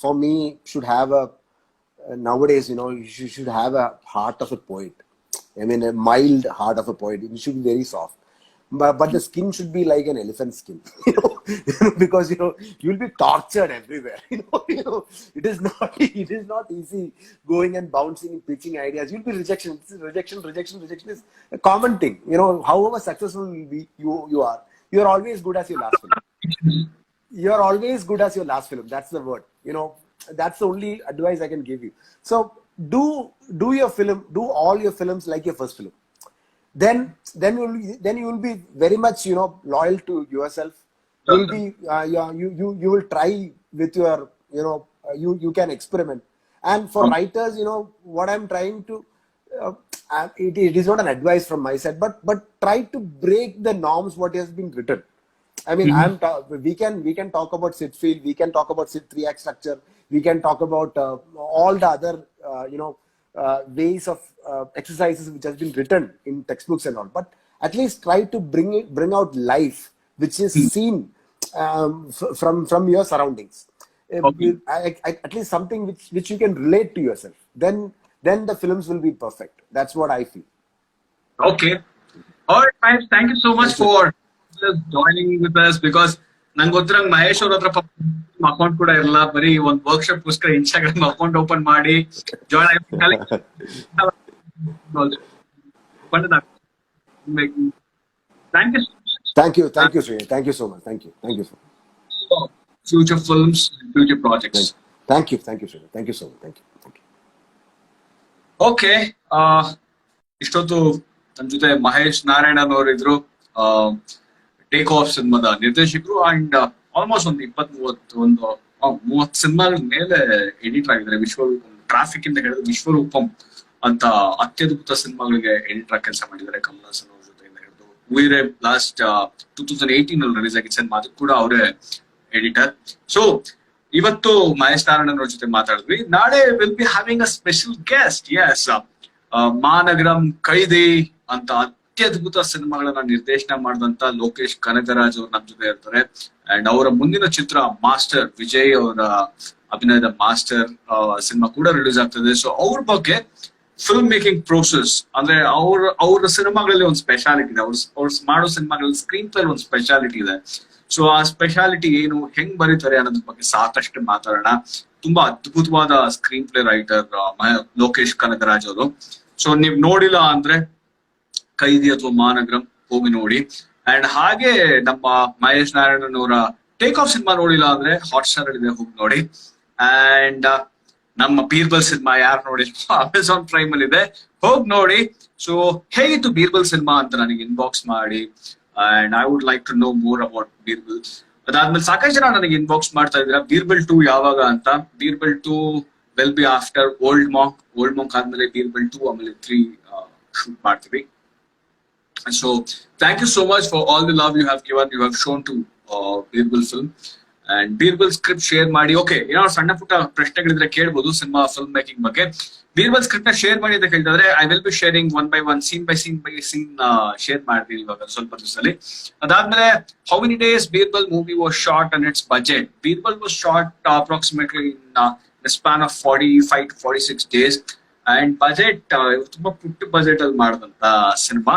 B: for me, should have nowadays, you should have a heart of a poet. I mean, a mild heart of a poet. It should be very soft. But the skin should be like an elephant skin, because you'll be tortured everywhere. It is not easy going and bouncing and pitching ideas. You'll be rejection is a common thing. However successful you are, you're always good as your last film. You're always good as your last film. That's the word. That's the only advice I can give you. So do your film, do all your films like your first film. Then you will be very much loyal to yourself. You'll be you will try with your you can experiment. And for writers, what I'm trying to it is not an advice from my side, but try to break the norms what has been written. I mean, we can talk about Sidfield, we can talk about Sid 3-act structure, we can talk about all the other ways of exercises which has been written in textbooks and all, but at least try to bring out life which is seen from your surroundings. At least something which you can relate to yourself. Then the films will be perfect. That's what I feel.
A: Okay. All right, Mahesh, thank you so much for joining with us, because Nangotrang Mahesh or other account could I very one workshop Instagram account open Madi join. Thank you so much.
B: Thank you, Srini. Thank you so much. Thank you.
A: So, future films, future projects.
B: Thank you, Srini. Thank you so much. Thank you.
A: Okay. ಇಷ್ಟೊತ್ತು ನನ್ನ ಜೊತೆ ಮಹೇಶ್ ನಾರಾಯಣನ್ ಅವರು ಇದ್ರು, take off ಸಿನಿಮಾದ ನಿರ್ದೇಶಕರು, and almost ಒಂದು 30 ಸಿನಿಮಾಗಳ ಮೇಲೆ ಎಡಿಟರ್ ಆಗಿದ್ದಾರೆ. ವಿಶ್ವರೂಪಂ, ಟ್ರಾಫಿಕ್ ಇಂದ ಹಿಡಿದು ವಿಶ್ವರೂಪಂ ಅಂತ ಅತ್ಯದ್ಭುತ ಸಿನಿಮಾಗಳಿಗೆ ಎಡಿಟರ್ ಕೆಲಸ ಮಾಡಿದ್ದಾರೆ. ಕಮಲಾಸನ್ ಅವ್ರ ಜೊತೆಯಿಂದ ಹಿಡಿದು ಉಯಿರೆ ಲಾಸ್ಟ್ 2018 ಅಲ್ಲಿ ರಿಲೀಸ್ ಆಗಿದ್ದ ಸಿನಿಮಾ, ಅದು ಕೂಡ ಅವರೇ ಎಡಿಟರ್. ಸೊ ಇವತ್ತು ಮಹೇಶ್ ನಾರಾಯಣನ್ ಅವ್ರ ಜೊತೆ ಮಾತಾಡಿದ್ವಿ. ನಾಳೆ will be having a special guest. Yes, Maanagaram, Kaithi ಅಂತ ಅತ್ಯದ್ಭುತ ಸಿನಿಮಾಗಳನ್ನ ನಿರ್ದೇಶನ ಮಾಡಿದಂತ ಲೋಕೇಶ್ ಕನಗರಾಜ್ ಅವರು ನಮ್ ಜೊತೆ ಇರ್ತಾರೆ. ಅಂಡ್ ಅವರ ಮುಂದಿನ ಚಿತ್ರ ಮಾಸ್ಟರ್, ವಿಜಯ್ ಅವರ ಅಭಿನಯದ ಮಾಸ್ಟರ್ ಸಿನಿಮಾ ಕೂಡ ರಿಲೀಸ್ ಆಗ್ತದೆ. ಸೊ ಅವ್ರ ಬಗ್ಗೆ ಫಿಲ್ಮ್ ಮೇಕಿಂಗ್ ಪ್ರೋಸೆಸ್ ಅಂದ್ರೆ ಅವ್ರ ಸಿನಿಮಾಗಳಲ್ಲಿ ಒಂದು ಸ್ಪೆಷಾಲಿಟಿ ಇದೆ. ಅವ್ರು ಮಾಡೋ ಸಿನಿಮಾಗಳಲ್ಲಿ ಸ್ಕ್ರೀನ್ ಪ್ಲೇ ಒಂದು ಸ್ಪೆಷಾಲಿಟಿ ಇದೆ. ಸೊ ಆ ಸ್ಪೆಷಾಲಿಟಿ ಏನು, ಹೆಂಗ್ ಬರೀತಾರೆ ಅನ್ನೋದ್ರ ಬಗ್ಗೆ ಸಾಕಷ್ಟು ಮಾತಾಡೋಣ. ತುಂಬಾ ಅದ್ಭುತವಾದ screen play writer Lokesh Kanagaraj ಅವರು. ಸೊ ನೀವ್ ನೋಡಿಲ್ಲ ಅಂದ್ರೆ ಕೈದಿ ಅಥವಾ ಮಾನಗರಂ ಹೋಗಿ ನೋಡಿ. ಅಂಡ್ ಹಾಗೆ ನಮ್ಮ ಮಹೇಶ್ ನಾರಾಯಣನ್ ಅವರ ಟೇಕ್ ಆಫ್ ಸಿನಿಮಾ ನೋಡಿಲ್ಲ ಅಂದ್ರೆ ಹಾಟ್ಸ್ಟಾರ್ ಇದೆ, ಹೋಗಿ ನೋಡಿ. ಅಂಡ್ ನಮ್ಮ ಬೀರ್ಬಲ್ ಸಿನಿಮಾ ಯಾರು ನೋಡಿಲ್ಲ ಅಮೆಝಾನ್ ಪ್ರೈಮ್ ಅಲ್ಲಿ ಇದೆ, ಹೋಗಿ ನೋಡಿ. ಸೊ ಹೇಗಿತ್ತು ಬೀರ್ಬಲ್ ಸಿನಿಮಾ ಅಂತ ನನಗೆ ಇನ್ಬಾಕ್ಸ್ ಮಾಡಿ. And I would like to know more about Birbal. ಅದಾದ್ಮೇಲೆ ಸಾಕಷ್ಟು ಜನ ನನಗೆ ಇನ್ಬಾಕ್ಸ್ ಮಾಡ್ತಾ ಇದ್ದೀರಾ ಬೀರ್ಬಲ್ 2 ಯಾವಾಗ ಅಂತ. Birbal 2 will be after old monk ಆದ್ಮೇಲೆ ಬೀರ್ಬಲ್ 2 ಆಮೇಲೆ 3 ಶೂಟ್ ಮಾಡ್ತೀವಿ. So thank you so much for all the love you have given, you have shown to Birbal film. And Birbal script share ಮಾಡಿ. ಓಕೆ, ಏನೋ ಸಣ್ಣ ಪುಟ್ಟ ಪ್ರಶ್ನೆಗಳಿದ್ರೆ ಕೇಳ್ಬೋದು ಸಿನಿಮಾ ಫಿಲ್ಮ್ ಮೇಕಿಂಗ್ ಬಗ್ಗೆ. Birbal script ನ ಶೇರ್ ಮಾಡಿ ಅಂತ ಕೇಳಿದ್ರೆ I will be sharing one by one, scene by scene share ಮಾಡ್ತೀನಿ ಇವಾಗ ಸ್ವಲ್ಪ ದಿವಸದಲ್ಲಿ. ಅದಾದ್ಮೇಲೆ how many days Birbal movie was shot and its budget. Birbal was shot approximately in the span of 45 to 46 days. And budget ತುಂಬಾ ಪುಟ್ಟ budget ಅಲ್ಲಿ ಮಾಡಿದಂತ cinema.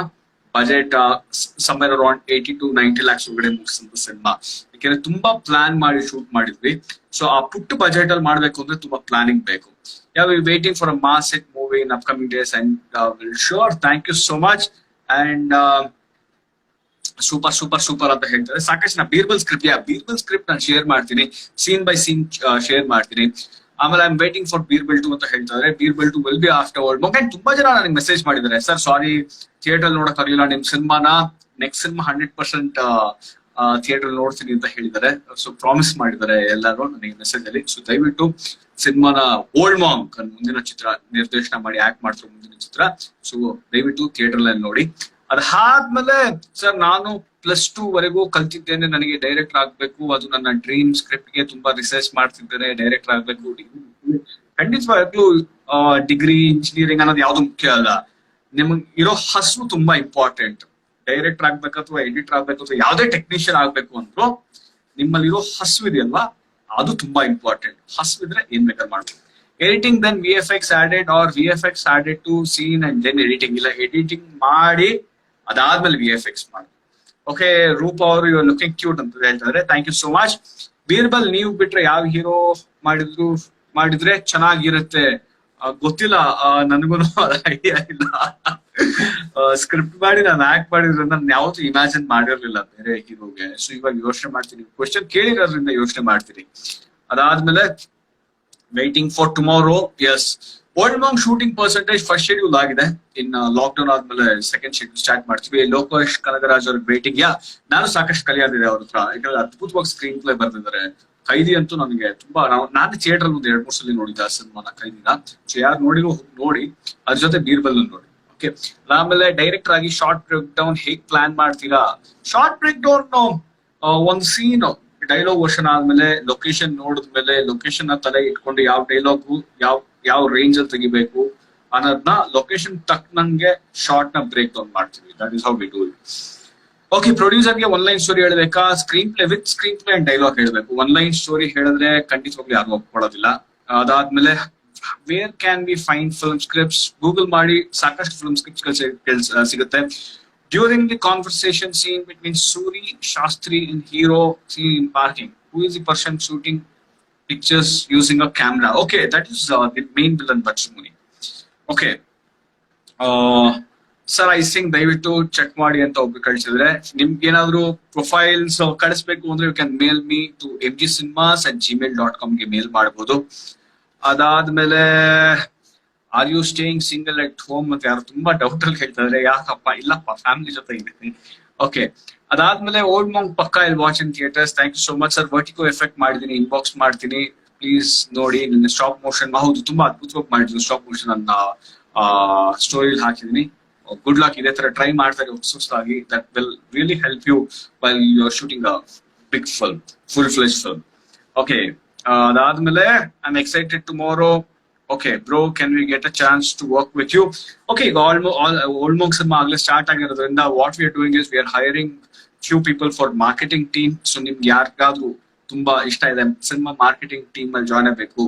A: Budget somewhere around 80 to 90 lakhs ಒಳಗಡೆ ಮುಗಿಸಿದ ಸಿನಿಮಾ. ಯಾಕೆಂದ್ರೆ ತುಂಬಾ ಪ್ಲಾನ್ ಮಾಡಿ shoot ಮಾಡಿದ್ವಿ. ಸೊ ಆ ಪುಟ್ಟ ಬಜೆಟ್ ಅಲ್ಲಿ ಮಾಡ್ಬೇಕು ಅಂದ್ರೆ ತುಂಬಾ ಪ್ಲಾನಿಂಗ್ ಬೇಕು. Waiting for a mass hit movie in upcoming days and will sure. Thank you so much. And super ಅಂತ ಹೇಳ್ತಾರೆ ಸಾಕಷ್ಟು. ನಾ ಬೀರ್ಬಲ್ ಸ್ಕ್ರಿಪ್ಟ್ ನಾನು ಶೇರ್ ಮಾಡ್ತೀನಿ, ಸೀನ್ ಬೈ ಸೀನ್ ಶೇರ್ ಮಾಡ್ತೀನಿ. ಆಮೇಲೆ I am waiting for Birbal 2 ಅಂತ ಹೇಳ್ತಾರೆ. Birbal 2 will be after world monk. And ತುಂಬಾ ಜನ ನನಗೆ ಮೆಸೇಜ್ ಮಾಡಿದ್ದಾರೆ, ಸರ್ ಸಾರಿ ಥಿಯೇಟರ್ ನೋಡಕ್ ಆಗಿಲ್ಲ ನಿಮ್ ಸಿನಿಮಾನ, ನೆಕ್ಸ್ಟ್ ಸಿನಿಮಾ 100% ಥಿಯೇಟರ್ ನೋಡ್ತೀನಿ ಅಂತ ಹೇಳಿದ್ದಾರೆ. ಸೊ ಪ್ರಾಮಿಸ್ ಮಾಡಿದ್ದಾರೆ ಎಲ್ಲರೂ ನನಗೆ ಮೆಸೇಜ್ ಅಲ್ಲಿ. ಸೊ ದಯವಿಟ್ಟು ಸಿನಿಮಾನ ಓಲ್ಡ್ ಮಾಂಕ್ ಮುಂದಿನ ಚಿತ್ರ ನಿರ್ದೇಶನ ಮಾಡಿ ಆಕ್ಟ್ ಮಾಡ್ತಾರೆ ಮುಂದಿನ ಚಿತ್ರ. ಸೊ ದಯವಿಟ್ಟು ಥಿಯೇಟರ್ ಅಲ್ಲಿ ನೋಡಿ. ಅದಾದ್ಮೇಲೆ ಸರ್ ನಾನು +2 ವರೆಗೂ ಕಲ್ತಿದ್ದೇನೆ, ನನಗೆ ಡೈರೆಕ್ಟರ್ ಆಗ್ಬೇಕು, ಅದು ನನ್ನ ಡ್ರೀಮ್. ಸ್ಕ್ರಿಪ್ಟ್ ಗೆ ತುಂಬಾ ರಿಸರ್ಚ್ ಮಾಡ್ತಿದ್ದೇನೆ, ಡೈರೆಕ್ಟರ್ ಆಗ್ಬೇಕು. ಖಂಡಿತವಾಗ್ಲೂ ಡಿಗ್ರಿ ಇಂಜಿನಿಯರಿಂಗ್ ಅನ್ನೋದು ಯಾವ್ದು ಮುಖ್ಯ ಅಲ್ಲ, ನಿಮ್ಗೆ ಇರೋ ಹಸು ತುಂಬಾ ಇಂಪಾರ್ಟೆಂಟ್. ಡೈರೆಕ್ಟರ್ ಆಗ್ಬೇಕು ಅಥವಾ ಎಡಿಟರ್ ಆಗ್ಬೇಕು ಅಥವಾ ಯಾವ್ದೇ ಟೆಕ್ನಿಷಿಯನ್ ಆಗ್ಬೇಕು ಅಂದ್ರು ನಿಮ್ಮಲ್ಲಿರೋ ಹಸು ಇದೆಯಲ್ವಾ, ಅದು ತುಂಬಾ ಇಂಪಾರ್ಟೆಂಟ್. ಹಸು ಇದ್ರೆ ಏನ್ ಬೇಕಾದ್ರೆ ಮಾಡ್ಬೇಕು. Editing then VFX added or VFX added to scene and then editing. ಇಲ್ಲ, ಎಡಿಟಿಂಗ್ ಮಾಡಿ ಅದಾದ್ಮೇಲೆ VFX ಮಾಡಿ. ಓಕೆ, ರೂಪ ಅವರು ಯು ಆರ್ ಲುಕಿಂಗ್ ಕ್ಯೂಟ್ ಅಂತ ಹೇಳ್ತಾರೆ. Thank you so much. Birbal ನೀವು ಬಿಟ್ರೆ ಯಾವ ಹೀರೋ ಮಾಡಿದ್ರೆ ಚೆನ್ನಾಗಿರುತ್ತೆ ಗೊತ್ತಿಲ್ಲ, ನನಗೂ ಐಡಿಯಾ ಇಲ್ಲ. ಸ್ಕ್ರಿಪ್ಟ್ ಮಾಡಿ ನಾನು ಆಕ್ಟ್ ಮಾಡಿದ್ರೆ ನಾನು ಯಾವತ್ತೂ ಇಮ್ಯಾಜಿನ್ ಮಾಡಿರ್ಲಿಲ್ಲ ಬೇರೆ ಹೀರೋಗೆ. ಸೊ ಇವಾಗ ಯೋಚನೆ ಮಾಡ್ತೀನಿ, ಕ್ವಶನ್ ಕೇಳಿರೋದ್ರಿಂದ ಯೋಚನೆ ಮಾಡ್ತೀನಿ. ಅದಾದ್ಮೇಲೆ waiting for tomorrow. Yes, old monk shooting percentage first schedule ಆಗಿದೆ. ಇನ್ ಲಾಕ್ಡೌನ್ ಆದ್ಮೇಲೆ ಸೆಕೆಂಡ್ ಶೆಡ್ಯೂಲ್ ಸ್ಟಾರ್ಟ್ ಮಾಡ್ತೀವಿ. ಲೋಕೇಶ್ ಕನಗರಾಜ್ ಅವ್ರ ವೇಟಿಂಗ್. ನಾನು ಸಾಕಷ್ಟು ಕಲಿಯೋದಿದೆ ಅವ್ರ ಹತ್ರ, ಯಾಕಂದ್ರೆ ಅದ್ಭುತವಾಗಿ ಸ್ಕ್ರೀನ್ ಪ್ಲೇ ಬರ್ತಿದ್ದಾರೆ. ಕೈದಿ ಅಂತೂ ನನಗೆ ತುಂಬಾ, ನಾನು ಥಿಯೇಟರ್ ಒಂದು 2-3 ಸಲ ನೋಡಿದ್ದೆ ಆ ಸಿನಿಮಾನ, ಕೈದಿನ. ಸೊ ಯಾರು ನೋಡಿರೋ ನೋಡಿ, ಅದ್ರ ಜೊತೆ ಬೀರ್ಬಲ್ ನೋಡಿ. ಓಕೆ, ಆಮೇಲೆ ಡೈರೆಕ್ಟರ್ ಆಗಿ ಶಾರ್ಟ್ ಬ್ರೇಕ್ ಡೌನ್ ಹೇಗ್ ಪ್ಲಾನ್ ಮಾಡ್ತೀರಾ? ಶಾರ್ಟ್ ಬ್ರೇಕ್ ಡೌನ್ ಒಂದು ಸೀನ್ ಡೈಲಾಗ್ ವರ್ಷನ್ ಆದ್ಮೇಲೆ ಲೊಕೇಶನ್ ನೋಡಿದ್ಮೇಲೆ ಲೊಕೇಶನ್ ನ ತಲೆ ಇಟ್ಕೊಂಡು ಯಾವ ಡೈಲಾಗು ಯಾವ ರೇಂಜ್ ಅಲ್ಲಿ ತೆಗಿಬೇಕು ಅನ್ನೋದನ್ನ ಲೊಕೇಶನ್ ತಕ್ಕನಂಗೆ ಶಾರ್ಟ್ ನ ಬ್ರೇಕ್ ಡೌನ್ ಮಾಡ್ತೀವಿ. That is how we do it. Okay, ಪ್ರೊಡ್ಯೂಸರ್ಗೆ 1 ಲೈನ್ ಸ್ಟೋರಿ ಹೇಳ್ಬೇಕಾ? ಸ್ಕ್ರೀನ್ ಪ್ಲೇ ಅಂಡ್ ಡೈಲಾಗ್ ಹೇಳ್ಬೇಕು. 1 ಲೈನ್ ಸ್ಟೋರಿ ಹೇಳಿದ್ರೆ ಖಂಡಿತವಾಗ್ಲೂ ಯಾರು ಒಪ್ಕೊಳ್ಳೋದಿಲ್ಲ. ಅದಾದ್ಮೇಲೆ where can we find film scripts? Google ಮಾಡಿ, ಸಾಕಷ್ಟು ಫಿಲ್ಮ್ ಸ್ಕ್ರಿಪ್ಟ್ಸ್ ಸಿಗುತ್ತೆ. During the conversation scene between Suri, Shastri and hero seen in parking, who is the person shooting pictures using a camera? Okay, that is the main villain Bachmuni. Okay. Sir, I think ದಯವಿಟ್ಟು check ಮಾಡಿ ಅಂತ ಒಬ್ಬರು ಕಳಿಸಿದ್ರೆ. ನಿಮ್ಗೆ ಏನಾದ್ರು profiles ಕಳಿಸ್ಬೇಕು ಅಂದ್ರೆ you can mail me to mgcinemas@gmail.com ಗೆ ಮೇಲ್ ಮಾಡಬಹುದು. ಅದಾದ್ಮೇಲೆ are you staying single at home ಅಂತ ಯಾರು ತುಂಬಾ ಡೌಟ್ ಅಲ್ಲಿ ಹೇಳ್ತಾ ಇದ್ರೆ. ಯಾಕಪ್ಪ? ಇಲ್ಲಪ್ಪ, ಫ್ಯಾಮಿಲಿ ಜೊತೆ ಇದ್ದೀನಿ. ಓಕೆ, ಅದಾದ್ಮೇಲೆ ಓಲ್ಡ್ ಮಾಂಕ್ ಪಕ್ಕಾ I'll watch in theatres. Thank you so much sir. Vertigo effect ಮಾಡಿದೀನಿ, ಇನ್ಬಾಕ್ಸ್ ಮಾಡ್ತೀನಿ, ಪ್ಲೀಸ್ ನೋಡಿ. ನಿನ್ನ ಸ್ಟಾಪ್ ಮೋಷನ್ ಹೌದು ತುಂಬಾ ಅದ್ಭುತವಾಗಿ ಮಾಡಿದ್ದೀನಿ. ಸ್ಟಾಪ್ ಮೋಷನ್ ಅನ್ನ ಸ್ಟೋರಿಲಿ ಹಾಕಿದೀನಿ. Good luck. ಇದೇ ತರ ಟ್ರೈ ಮಾಡ್ತಾರೆ ಸುಸ್ತಾಗಿ. That will really help you while you are shooting big film, full-fledged film. Okay, ಅದಾದ್ಮೇಲೆ I'm excited tomorrow. Okay, bro, can we get a chance to work with you? Okay, ಈಗ almost cinema ಆಗಲೇ start ಆಗಿರೋದ್ರಿಂದ what we are doing is we are hiring few people for marketing team. So ನಿಮ್ಗೆ ಯಾರಿಗಾದ್ರೂ ತುಂಬಾ ಇಷ್ಟ ಇದೆ cinema marketing team ಅಲ್ಲಿ join ಆಗಬೇಕು,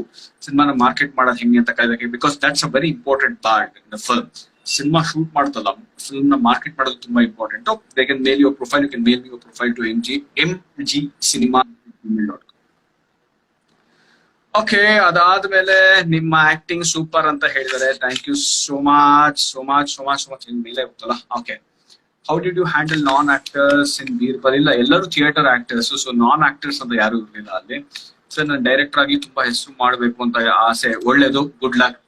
A: ಸಿನಿಮಾನ ಮಾರ್ಕೆಟ್ ಮಾಡೋದು ಹೆಂಗೆ ಅಂತ ಕಲಿಯೋಕೆ, because that's a very important part in the film. Cinema shoot ಮಾಡೋದಲ್ಲ, ಫಿಲ್ಮ್ ನ ಮಾರ್ಕೆಟ್ ಮಾಡೋದು ತುಂಬಾ important. They can mail your profile, you can mail your profile to MG Cinema. Okay, ಅದಾದ್ಮೇಲೆ ನಿಮ್ಮ ಆಕ್ಟಿಂಗ್ ಸೂಪರ್ ಅಂತ ಹೇಳಿದ್ದಾರೆ. Thank you so much. ಇನ್ ಮೇಲೆ ಗೊತ್ತಲ್ಲ. Okay, how did you handle non actors in Birbal? ಇಲ್ಲ, ಎಲ್ಲರೂ ಥಿಯೇಟರ್ ಆಕ್ಟರ್ಸ್, ಸೊ ನಾನ್ actors ಅಂತ ಯಾರು ಇರಲಿಲ್ಲ ಅಲ್ಲಿ. ಸೊ ನಾನು ಡೈರೆಕ್ಟರ್ ಆಗಿ ತುಂಬಾ ಹೆಸರು ಮಾಡಬೇಕು ಅಂತ ಆಸೆ, ಒಳ್ಳೇದು, good luck.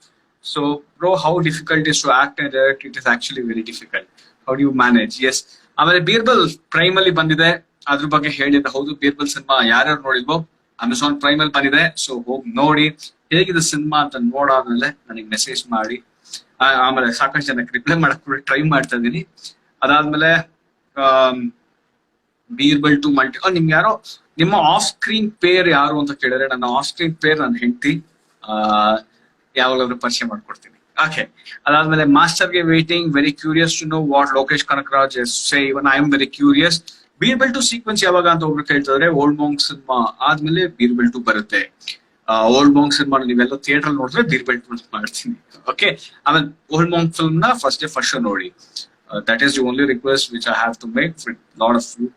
A: So bro, how difficult is to act and direct? It is actually very difficult. How do you manage? Yes. ಆಮೇಲೆ ಬೀರ್ಬಲ್ ಪ್ರೈಮ್ ಅಲ್ಲಿ ಬಂದಿದೆ, ಅದ್ರ ಬಗ್ಗೆ ಹೇಳಿದ್ರೆ ಹೌದು. ಬೀರ್ಬಲ್ ಸಿನಿಮಾ ಯಾರ್ಯಾರು ನೋಡಿದ್ವೋ ಅಮೆಝಾನ್ ಪ್ರೈಮ್ ಅಲ್ಲಿ ಬಂದಿದೆ, ಸೊ ಹೋಗಿ ನೋಡಿ ಹೇಗಿದೆ ಸಿನಿಮಾ ಅಂತ ನೋಡಾದ್ಮೇಲೆ ನನಗೆ ಮೆಸೇಜ್ ಮಾಡಿ. ಆಮೇಲೆ ಸಾಕಷ್ಟು ಜನಕ್ಕೆ ರಿಪ್ಲೈ ಮಾಡಕ್ ಟ್ರೈ ಮಾಡ್ತಾ ಇದೀನಿ. ಅದಾದ್ಮೇಲೆ ಬೀರ್ಬಲ್ ಟು ಮಲ್ಟಿ, ನಿಮ್ಗೆ ಯಾರೋ ನಿಮ್ಮ ಆಫ್ ಸ್ಕ್ರೀನ್ ಪೇರ್ ಯಾರು ಅಂತ ಕೇಳಿದ್ರೆ, ನನ್ನ ಆಫ್ ಸ್ಕ್ರೀನ್ ಪೇರ್ ನನ್ನ ಹೆಂಡತಿ, ಯಾವಾಗಾದ್ರೂ ಪರಿಚಯ ಮಾಡ್ಕೊಡ್ತೀನಿ. ಓಕೆ, ಅದಾದ್ಮೇಲೆ ಮಾಸ್ಟರ್ಗೆ waiting, very curious to know what Lokesh Kanagaraj say. Even I am very curious. Birbal two sequence ಯಾವಾಗ ಅಂತ ಒಬ್ರು ಕೇಳ್ತಿದ್ರೆ, ಓಲ್ಡ್ ಮಾಂಕ್ ಸಿನಿಮಾ ಆದ್ಮೇಲೆ ಬೀರ್ಬಲ್ ಟು ಬರುತ್ತೆ. ಓಲ್ಡ್ ಮಾಂಕ್ ಸಿನಿಮಾ ನೀವೆಲ್ಲ ಥಿಯೇಟರ್ ನೋಡಿದ್ರೆ ಬೀರ್ಬಲ್ ಟು ಮಾಡ್ತೀನಿ. ಓಕೆ, ಆಮೇಲೆ ಓಲ್ಡ್ ಮಾಂಕ್ ಫಿಲ್ಮ್ ನ ಫಸ್ಟ್ ಶೋ ನೋಡಿ. That is the only request which I have to make with lot of you.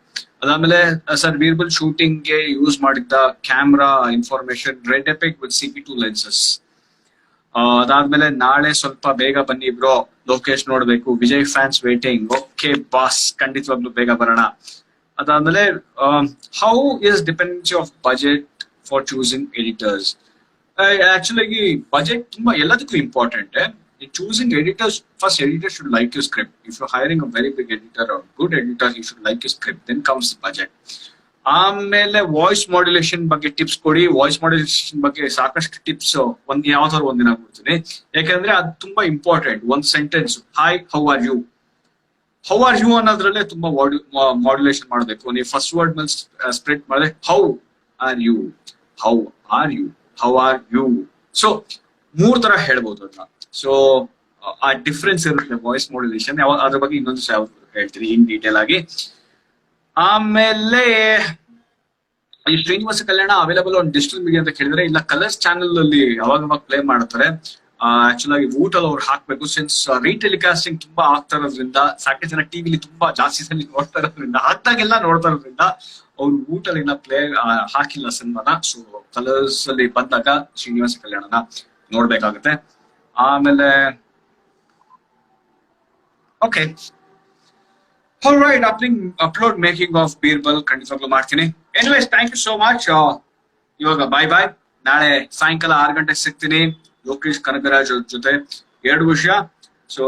A: ಅದಾದ್ಮೇಲೆ ಸರ್, ಬೀರ್ಬಲ್ ಶೂಟಿಂಗ್ ಗೆ ಯೂಸ್ ಮಾಡಿದ್ದ camera information red EPIC with CP2 lenses. ಅದಾದ್ಮೇಲೆ ನಾಳೆ ಸ್ವಲ್ಪ ಬೇಗ ಬನ್ನಿ ಬ್ರೋ, ಲೋಕೇಶ್ ನೋಡ್ಬೇಕು, Vijay fans waiting. Okay boss, ಖಂಡಿತವಾಗ್ಲೂ ಬೇಗ ಬರೋಣ. ಅದಾದ್ಮೇಲೆ how is dependency of budget for choosing editors? Actually budget ತುಂಬಾ ಎಲ್ಲದಕ್ಕೂ important. In choosing editors, first editor should like your script. If you're hiring a very big editor or good editor, he should like your script. Then comes the budget. ಆಮೇಲೆ voice modulation ಬಗ್ಗೆ tips ಕೊಡಿ. Voice modulation ಬಗ್ಗೆ ಸಾಕಷ್ಟು tips ಯಾವ್ದಾದ್ರು ಒಂದಿನ ಕೊಡ್ತೀನಿ, ಯಾಕಂದ್ರೆ ಅದು ತುಂಬಾ ಇಂಪಾರ್ಟೆಂಟ್. ಒಂದ್ sentence, hi how are you ಅನ್ನೋದ್ರಲ್ಲೇ ತುಂಬಾ ಮಾಡ್ಯುಲೇಷನ್ ಮಾಡಬೇಕು. ನೀವು ಫಸ್ಟ್ ವರ್ಡ್ ಮೇಲೆ ಸ್ಪ್ರೆಡ್ ಮಾಡಿದ್ರೆ ಹೌ ಆರ್ ಯು. ಸೊ 3 ತರ ಹೇಳ್ಬೋದು ಅದನ್ನ. ಸೊ ಆ ಡಿಫ್ರೆನ್ಸ್ ಇರುತ್ತೆ ವಾಯ್ಸ್ ಮಾಡ್ಯುಲೇಷನ್. ಅದ್ರ ಬಗ್ಗೆ ಇನ್ನೊಂದು ಹೇಳ್ತೀನಿ ಇನ್ ಡೀಟೇಲ್ ಆಗಿ. ಆಮೇಲೆ ಈ ಶ್ರೀನಿವಾಸ ಕಲ್ಯಾಣ ಅವೈಲಬಲ್ ಆನ್ ಡಿಜಿಟಲ್ ಮೀಡಿಯಾ ಅಂತ ಕೇಳಿದ್ರೆ, ಇಲ್ಲ ಕಲರ್ಸ್ ಚಾನೆಲ್ ಅಲ್ಲಿ ಅವಾಗ ಪ್ಲೇ ಮಾಡ್ತಾರೆ. ಆಕ್ಚುಲ್ ಆಗಿ ಊಟಲ್ಲಿ ಅವ್ರು ಹಾಕ್ಬೇಕು. ಸಿನ್ಸ್ ರೀಟೆಲಿಕಾಸ್ಟಿಂಗ್ ತುಂಬಾ ಆಗ್ತಾ ಇರೋದ್ರಿಂದ, ಸಾಕಷ್ಟು ಜನ ಟಿವಿಲಿ ತುಂಬಾ ಜಾಸ್ತಿ ಸಲ ನೋಡ್ತಾ ಇರೋದ್ರಿಂದ, ಹಾಕ್ದಾಗೆಲ್ಲ ನೋಡ್ತಾ ಇರೋದ್ರಿಂದ ಅವ್ರು ಊಟಲ್ಲಿ ಪ್ಲೇ ಹಾಕಿಲ್ಲ ಸಿನಿಮಾನ. ಸೊ ಕಲರ್ಸ್ ಅಲ್ಲಿ ಬಂದಾಗ ಶ್ರೀನಿವಾಸ ಕಲ್ಯಾಣನ ನೋಡ್ಬೇಕಾಗುತ್ತೆ. ಆಮೇಲೆ okay, alright, upload making of Birbal ಖಂಡಿತವಾಗ್ಲೂ ಮಾಡ್ತೀನಿ. Anyways, thank you so much. ಇವಾಗ ಬಾಯ್. ನಾಳೆ ಸಾಯಂಕಾಲ 6 ಗಂಟೆಗೆ ಸಿಗ್ತೀನಿ ಲೋಕೇಶ್ ಕನಕರಾಜ್ ಅವ್ರ ಜೊತೆ 2 ವಿಷಯ. ಸೊ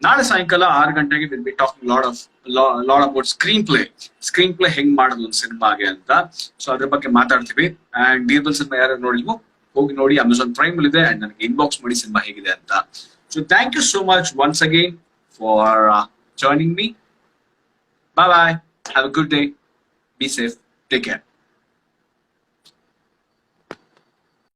A: ನಾಳೆ ಸಾಯಂಕಾಲ 6 ಗಂಟೆಗೆ will be talking lot about screen play ಹೆಂಗ್ ಮಾಡೋದು ಒಂದು ಸಿನಿಮಾಗೆ ಅಂತ. ಸೊ ಅದ್ರ ಬಗ್ಗೆ ಮಾತಾಡ್ತೀವಿ. ಅಂಡ್ ಬೀರ್ಬಲ್ ಸಿನಿಮಾ ಯಾರು ನೋಡಿಲ್ವೋ ಹೋಗಿ ನೋಡಿ, ಅಮೆಝಾನ್ ಪ್ರೈಮ್ ಅಲ್ಲಿ ಇದೆ. ಅಂಡ್ ನನಗೆ ಇನ್ಬಾಕ್ಸ್ ಮಾಡಿ ಸಿನಿಮಾ ಹೇಗಿದೆ ಅಂತ. So thank you so much once again for joining me. Bye. Have a good day. Be safe. Take care.